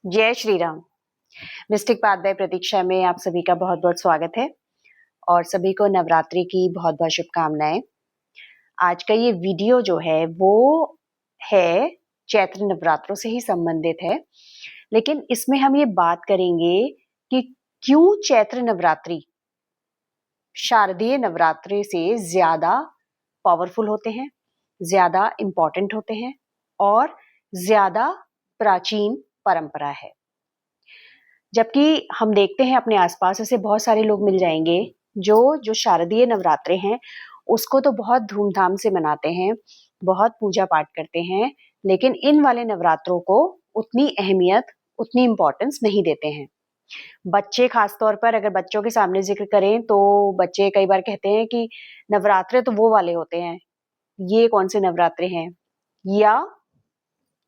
जय Shri Ram. Mystic path by Pratiksha में आप सभी का बहुत बहुत स्वागत है और सभी को नवरात्रि की बहुत बहुत शुभकामनाएं। आज का ये वीडियो जो है वो है चैत्र नवरात्रों से ही संबंधित है, लेकिन इसमें हम ये बात करेंगे कि क्यों चैत्र नवरात्रि शारदीय नवरात्रि से ज्यादा पावरफुल होते हैं, ज्यादा इम्पोर्टेंट होते हैं और ज्यादा प्राचीन परंपरा है। जबकि हम देखते हैं अपने आसपास ऐसे बहुत सारे लोग मिल जाएंगे जो जो शारदीय नवरात्रे हैं उसको तो बहुत धूमधाम से मनाते हैं, बहुत पूजा पाठ करते हैं, लेकिन इन वाले नवरात्रों को उतनी अहमियत, उतनी इम्पोर्टेंस नहीं देते हैं। बच्चे खास तौर पर अगर बच्चों के सामने जिक्र करें तो बच्चे कई बार कहते हैं कि नवरात्रे तो वो वाले होते हैं, ये कौन से नवरात्रे हैं। या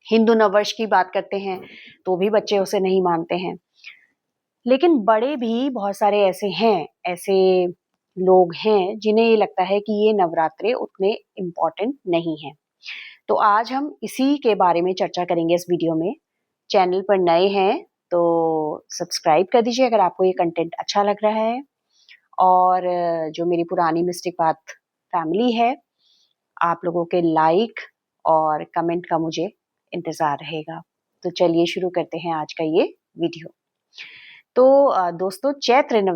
हिंदू नववर्ष की बात करते हैं तो भी बच्चे उसे नहीं मानते हैं। लेकिन बड़े भी बहुत सारे ऐसे लोग हैं जिन्हें ये लगता है कि ये नवरात्रे उतने इम्पोर्टेंट नहीं हैं। तो आज हम इसी के बारे में चर्चा करेंगे इस वीडियो में। चैनल पर नए हैं तो सब्सक्राइब कर दीजिए अगर आपको ये कंटेंट अच्छा लग रहा है, और जो मेरी पुरानी मिस्टिक पाथ फैमिली है, आप लोगों के लाइक और कमेंट का मुझे इंतजार रहेगा। तो चलिए शुरू करते हैं आज का ये वीडियो। तो दोस्तों,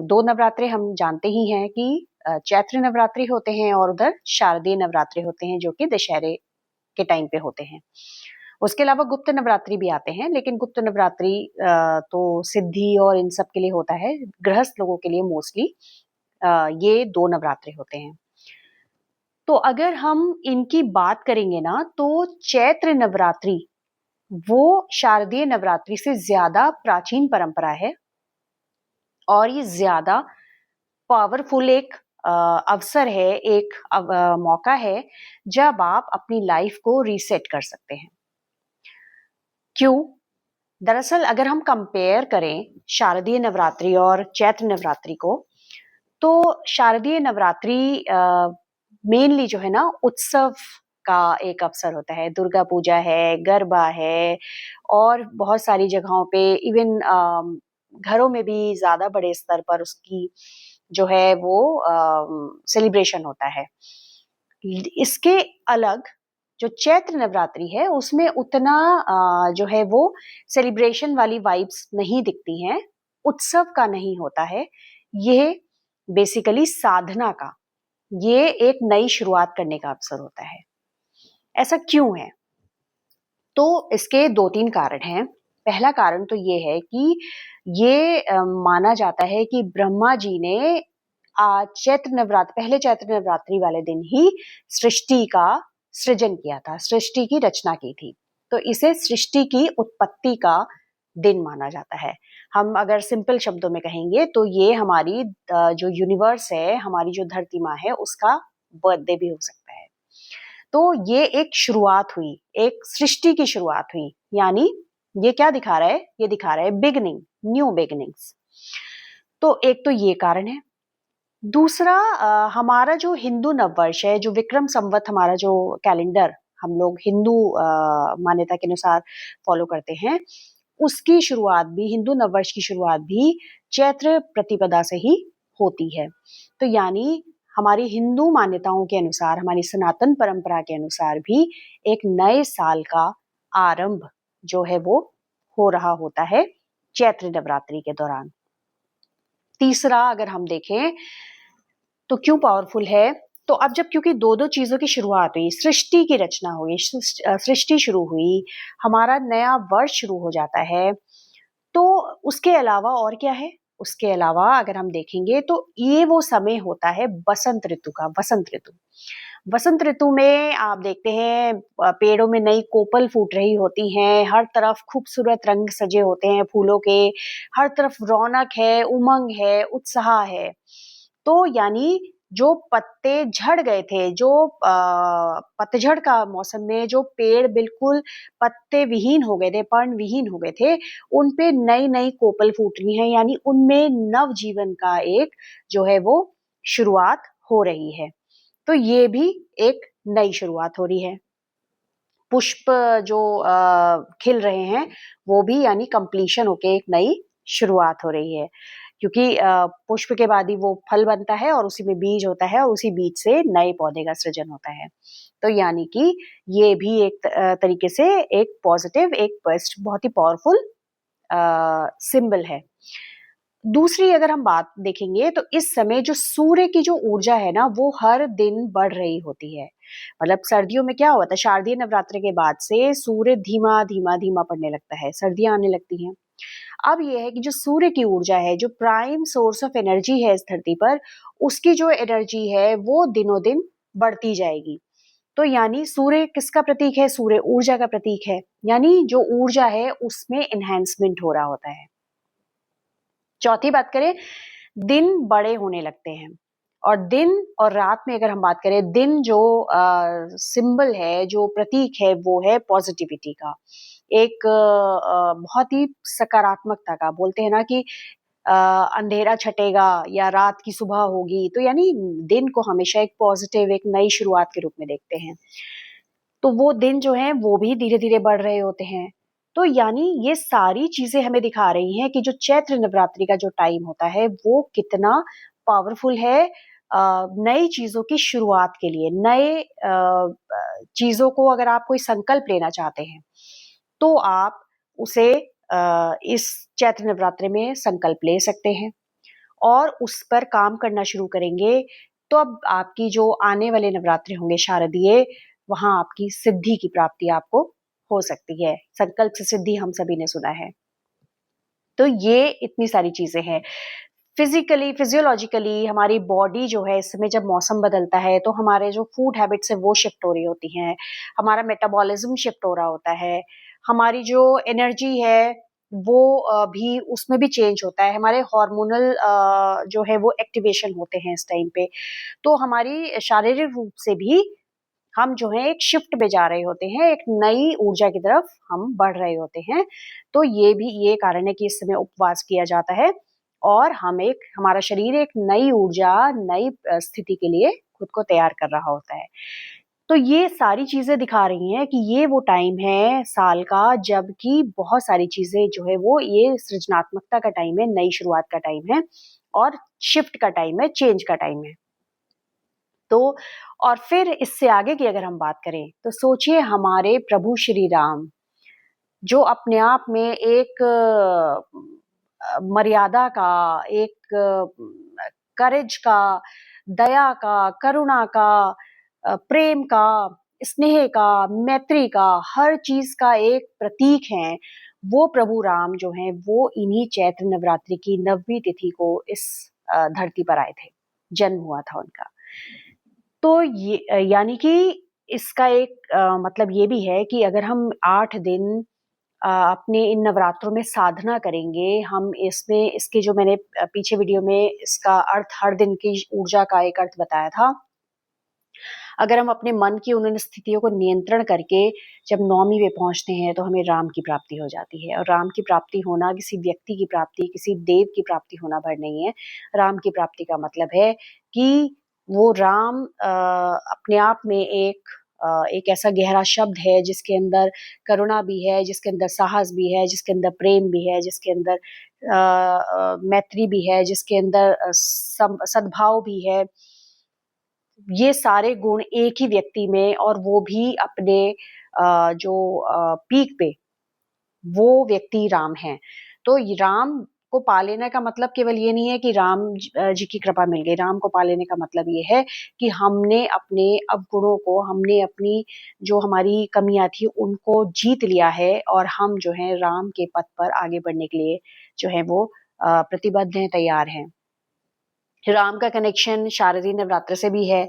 दो नवरात्रे हम जानते ही हैं कि चैत्र नवरात्रि होते हैं और उधर शारदीय नवरात्रि होते हैं जो कि दशहरे के टाइम पे होते हैं। उसके अलावा गुप्त नवरात्रि भी आते हैं, लेकिन गुप्त नवरात्रि तो सिद्धि और इन सब के लिए होता है, गृहस्थ लोगों के लिए मोस्टली ये दो नवरात्रि होते हैं। तो अगर हम इनकी बात करेंगे ना तो चैत्र नवरात्रि वो शारदीय नवरात्रि से ज्यादा प्राचीन परंपरा है और ये ज्यादा पावरफुल एक अवसर है, एक मौका है जब आप अपनी लाइफ को रीसेट कर सकते हैं। क्यों? दरअसल अगर हम कंपेयर करें शारदीय नवरात्रि और चैत्र नवरात्रि को, तो शारदीय नवरात्रि मेनली जो है ना उत्सव का एक अवसर होता है। दुर्गा पूजा है, गरबा है और बहुत सारी जगहों पे इवन घरों में भी ज्यादा बड़े स्तर पर उसकी जो है वो सेलिब्रेशन होता है। इसके अलग जो चैत्र नवरात्रि है उसमें उतना जो है वो सेलिब्रेशन वाली वाइब्स नहीं दिखती हैं, उत्सव का नहीं होता है। ये बेसिकली साधना का, ये एक नई शुरुआत करने का अवसर होता है। ऐसा क्यों है? तो इसके दो तीन कारण हैं। पहला कारण तो ये है कि ये माना जाता है कि ब्रह्मा जी ने पहले चैत्र नवरात्रि वाले दिन ही सृष्टि का सृजन किया था, सृष्टि की रचना की थी। तो इसे सृष्टि की उत्पत्ति का दिन माना जाता है। हम अगर सिंपल शब्दों में कहेंगे तो ये हमारी जो यूनिवर्स है, हमारी जो धरती माँ है, उसका बर्थडे भी हो सकता है। तो ये एक शुरुआत हुई, एक सृष्टि की शुरुआत हुई। यानी ये क्या दिखा रहा है? ये दिखा रहा है बिगनिंग, न्यू बिगनिंग्स। तो एक तो ये कारण है। दूसरा, हमारा जो हिंदू नववर्ष है, जो विक्रम संवत हमारा जो कैलेंडर हम लोग हिंदू मान्यता के अनुसार फॉलो करते हैं, उसकी शुरुआत भी, हिंदू नववर्ष की शुरुआत भी चैत्र प्रतिपदा से ही होती है। तो यानी हमारी हिंदू मान्यताओं के अनुसार, हमारी सनातन परंपरा के अनुसार भी एक नए साल का आरंभ जो है वो हो रहा होता है चैत्र नवरात्रि के दौरान। तीसरा अगर हम देखें तो क्यों पावरफुल है, तो अब जब क्योंकि दो दो चीजों की शुरुआत हुई, सृष्टि की रचना हुई, सृष्टि शुरू हुई, हमारा नया वर्ष शुरू हो जाता है, तो उसके अलावा और क्या है? उसके अलावा अगर हम देखेंगे तो ये वो समय होता है बसंत ऋतु का। वसंत ऋतु में आप देखते हैं पेड़ों में नई कोपल फूट रही होती हैं, हर तरफ खूबसूरत रंग सजे होते हैं फूलों के, हर तरफ रौनक है, उमंग है, उत्साह है। तो यानी जो पत्ते झड़ गए थे, जो पतझड़ का मौसम में जो पेड़ बिल्कुल पत्ते विहीन हो गए थे, पर्ण विहीन हो गए थे, उन पे नई नई कोपल फूट रही हैं, यानी उनमें नव जीवन का एक जो है वो शुरुआत हो रही है। तो ये भी एक नई शुरुआत हो रही है। पुष्प जो खिल रहे हैं वो भी यानी कंप्लीशन होके एक नई शुरुआत हो रही है, क्योंकि पुष्प के बाद ही वो फल बनता है और उसी में बीज होता है और उसी बीज से नए पौधे का सृजन होता है। तो यानी कि ये भी एक तरीके से एक पॉजिटिव, एक बहुत ही पावरफुल सिंबल है। दूसरी अगर हम बात देखेंगे तो इस समय जो सूर्य की जो ऊर्जा है ना वो हर दिन बढ़ रही होती है। मतलब सर्दियों में क्या होता है, शारदीय नवरात्र के बाद से सूर्य धीमा धीमा धीमा पड़ने लगता है, सर्दियां आने लगती हैं। अब ये है कि जो सूर्य की ऊर्जा है, जो प्राइम सोर्स ऑफ एनर्जी है इस धरती पर, उसकी जो एनर्जी है वो दिनों दिन बढ़ती जाएगी। तो यानी सूर्य किसका प्रतीक है? सूर्य ऊर्जा का प्रतीक है। यानी जो ऊर्जा है उसमें एनहांसमेंट हो रहा होता है। चौथी बात करें, दिन बड़े होने लगते हैं। और दिन और रात में अगर हम बात करें, दिन जो सिंबल है, जो प्रतीक है, वो है पॉजिटिविटी का, एक बहुत ही सकारात्मकता का। बोलते हैं ना कि अंधेरा छटेगा या रात की सुबह होगी, तो यानी दिन को हमेशा एक पॉजिटिव, एक नई शुरुआत के रूप में देखते हैं। तो वो दिन जो हैं वो भी धीरे-धीरे बढ़ रहे होते हैं। तो यानी ये सारी चीज़ें हमें दिखा रही हैं कि जो चैत्र नवरात्रि का जो टाइम होता है वो कितना पावरफुल है नई चीज़ों की शुरुआत के लिए। नए चीज़ों को अगर आप कोई संकल्प लेना चाहते हैं, तो आप उसे इस चैत्र नवरात्रि में संकल्प ले सकते हैं और उस पर काम करना शुरू करेंगे, तो अब आपकी जो आने वाले नवरात्रि होंगे शारदीय, वहाँ आपकी सिद्धि की प्राप्ति आपको हो सकती है। संकल्प से सिद्धि हम सभी ने सुना है। तो ये इतनी सारी चीज़ें हैं। फिज़िकली, फिज़ियोलॉजिकली हमारी बॉडी जो है इस समय जब मौसम बदलता है, तो हमारे जो फूड हैबिट्स हैं वो शिफ्ट हो रही होती हैं। हमारा मेटाबॉलिज़्म शिफ्ट हो रहा होता है। हमारी जो एनर्जी है वो भी उसमें भी चेंज होता है। हमारे हार्मोनल जो है वो एक्टिवेशन होते हैं इस टाइम पे। तो हमारी शारीरिक रूप से भी हम जो है एक शिफ्ट में जा रहे होते हैं, एक नई ऊर्जा की तरफ हम बढ़ रहे होते हैं। तो ये कारण है कि इस समय उपवास किया जाता है और हमारा शरीर एक नई ऊर्जा, नई स्थिति के लिए खुद को तैयार कर रहा होता है। तो ये सारी चीज़ें दिखा रही हैं कि ये वो टाइम है साल का जब कि बहुत सारी चीज़ें जो है वो ये सृजनात्मकता का टाइम है, नई शुरुआत का टाइम है और शिफ्ट का टाइम है, चेंज का टाइम है। तो और फिर इससे आगे की अगर हम बात करें, तो सोचिए हमारे प्रभु श्री राम, जो अपने आप में एक मर्यादा का, एक करेज का, दया का, करुणा का, प्रेम का, स्नेह का, मैत्री का, हर चीज़ का एक प्रतीक हैं। वो प्रभु राम जो हैं, वो इन्हीं चैत्र नवरात्रि की 9वीं तिथि को इस धरती पर आए थे, जन्म हुआ था उनका। तो ये यानी कि इसका एक मतलब ये भी है कि अगर हम 8 दिन अपने इन नवरात्रों में साधना करेंगे, हम इसमें इसके जो मैंने पीछे वीडियो में इसका अर्थ हर दिन की ऊर्जा का एक अर्थ बताया था। अगर हम अपने मन की उन स्थितियों को नियंत्रण करके जब नौमी में पहुँचते हैं, तो हमें राम की प्राप्ति हो जाती है और राम की प्राप्ति होना किसी व्यक्ति की प्राप्ति, किसी देव की प्राप्ति होना भर नहीं है। राम की प्राप्ति का मतलब है कि वो राम अपने आप में एक ऐसा गहरा शब्द है जिसके अंदर करुणा भी है, जिसके अंदर साहस भी है, जिसके अंदर प्रेम भी है, जिसके अंदर मैत्री भी है, जिसके अंदर सद्भाव भी है। ये सारे गुण एक ही व्यक्ति में और वो भी अपने जो पीक पे, वो व्यक्ति राम हैं। तो ये राम को पा लेने का मतलब केवल ये नहीं है कि जी की कृपा मिल गई। राम को पा लेने का मतलब ये है कि हमने अपने अवगुणों को, हमने अपनी जो हमारी कमियाँ थी उनको जीत लिया है और हम जो हैं राम के पथ पर आगे बढ़ने के लिए जो है वो प्रतिबद्ध हैं, तैयार हैं। राम का कनेक्शन शारदीय नवरात्र से भी है।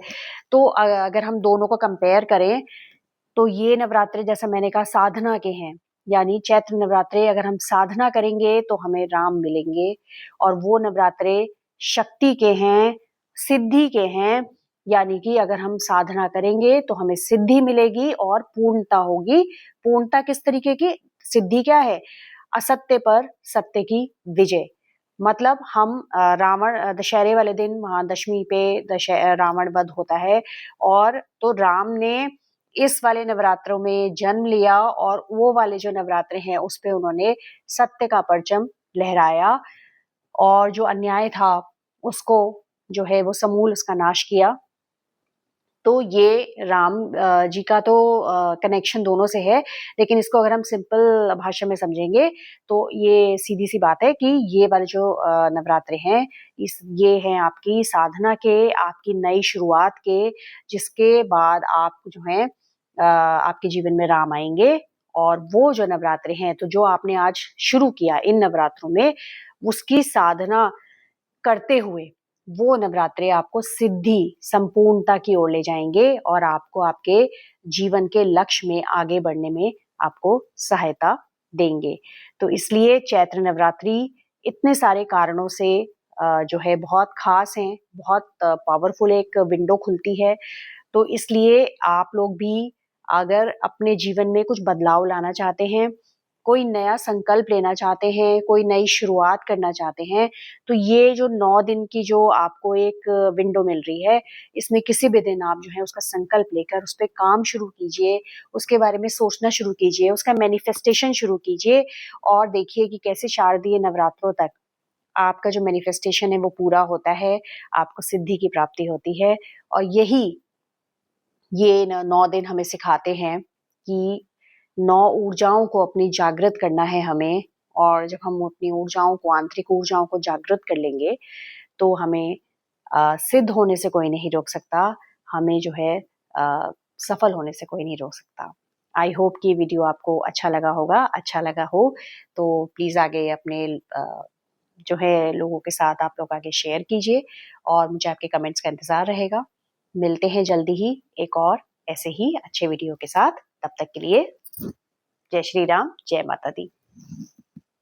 तो अगर हम दोनों को कंपेयर करें, तो ये नवरात्रे जैसा मैंने कहा साधना के हैं। यानी चैत्र नवरात्रे अगर हम साधना करेंगे तो हमें राम मिलेंगे और वो नवरात्रे शक्ति के हैं, सिद्धि के हैं। यानी कि अगर हम साधना करेंगे तो हमें सिद्धि मिलेगी और पूर्णता होगी। पूर्णता किस तरीके की? सिद्धि क्या है? असत्य पर सत्य की विजय। मतलब हम रावण दशहरे वाले दिन, वहाँ दशमी पे रावण वध होता है और तो राम ने इस वाले नवरात्रों में जन्म लिया और वो वाले जो नवरात्रे हैं उस पे उन्होंने सत्य का परचम लहराया और जो अन्याय था उसको जो है वो समूल उसका नाश किया। तो ये राम जी का तो कनेक्शन दोनों से है, लेकिन इसको अगर हम सिंपल भाषा में समझेंगे तो ये सीधी-सी बात है कि ये वाले जो नवरात्रे हैं, ये हैं आपकी साधना के, आपकी नई शुरुआत के, जिसके बाद आप जो हैं आपके जीवन में राम आएँगे और वो जो नवरात्रे हैं, तो जो आपने आज शुरू किया इन नवरात्रों में, उसकी साधना करते हुए वो नवरात्रे आपको सिद्धि, संपूर्णता की ओर ले जाएँगे और आपको आपके जीवन के लक्ष्य में आगे बढ़ने में आपको सहायता देंगे। तो इसलिए चैत्र नवरात्रि इतने सारे कारणों से जो है बहुत ख़ास हैं, बहुत पावरफुल एक विंडो खुलती है। तो इसलिए आप लोग भी अगर अपने जीवन में कुछ बदलाव लाना चाहते हैं, कोई नया संकल्प लेना चाहते हैं, कोई नई शुरुआत करना चाहते हैं, तो ये जो 9 दिन की जो आपको एक विंडो मिल रही है, इसमें किसी भी दिन आप जो है उसका संकल्प लेकर उस पे काम शुरू कीजिए, उसके बारे में सोचना शुरू कीजिए, उसका मैनिफेस्टेशन शुरू कीजिए और देखिए कि कैसे शारदीय नवरात्रों तक आपका जो मैनिफेस्टेशन है वो पूरा होता है, आपको सिद्धि की प्राप्ति होती है और यही ये 9 दिन हमें सिखाते हैं कि 9 ऊर्जाओं को अपनी जागृत करना है हमें और जब हम अपनी ऊर्जाओं को, आंतरिक ऊर्जाओं को जागृत कर लेंगे, तो हमें सिद्ध होने से कोई नहीं रोक सकता, हमें जो है सफल होने से कोई नहीं रोक सकता। आई होप कि ये वीडियो आपको अच्छा लगा होगा, अच्छा लगा हो तो प्लीज़ आगे अपने जो है लोगों के साथ आप लोग आगे शेयर कीजिए और मुझे आपके कमेंट्स का इंतज़ार रहेगा। मिलते हैं जल्दी ही एक और ऐसे ही अच्छे वीडियो के साथ। तब तक के लिए जय श्री राम, जय माता दी।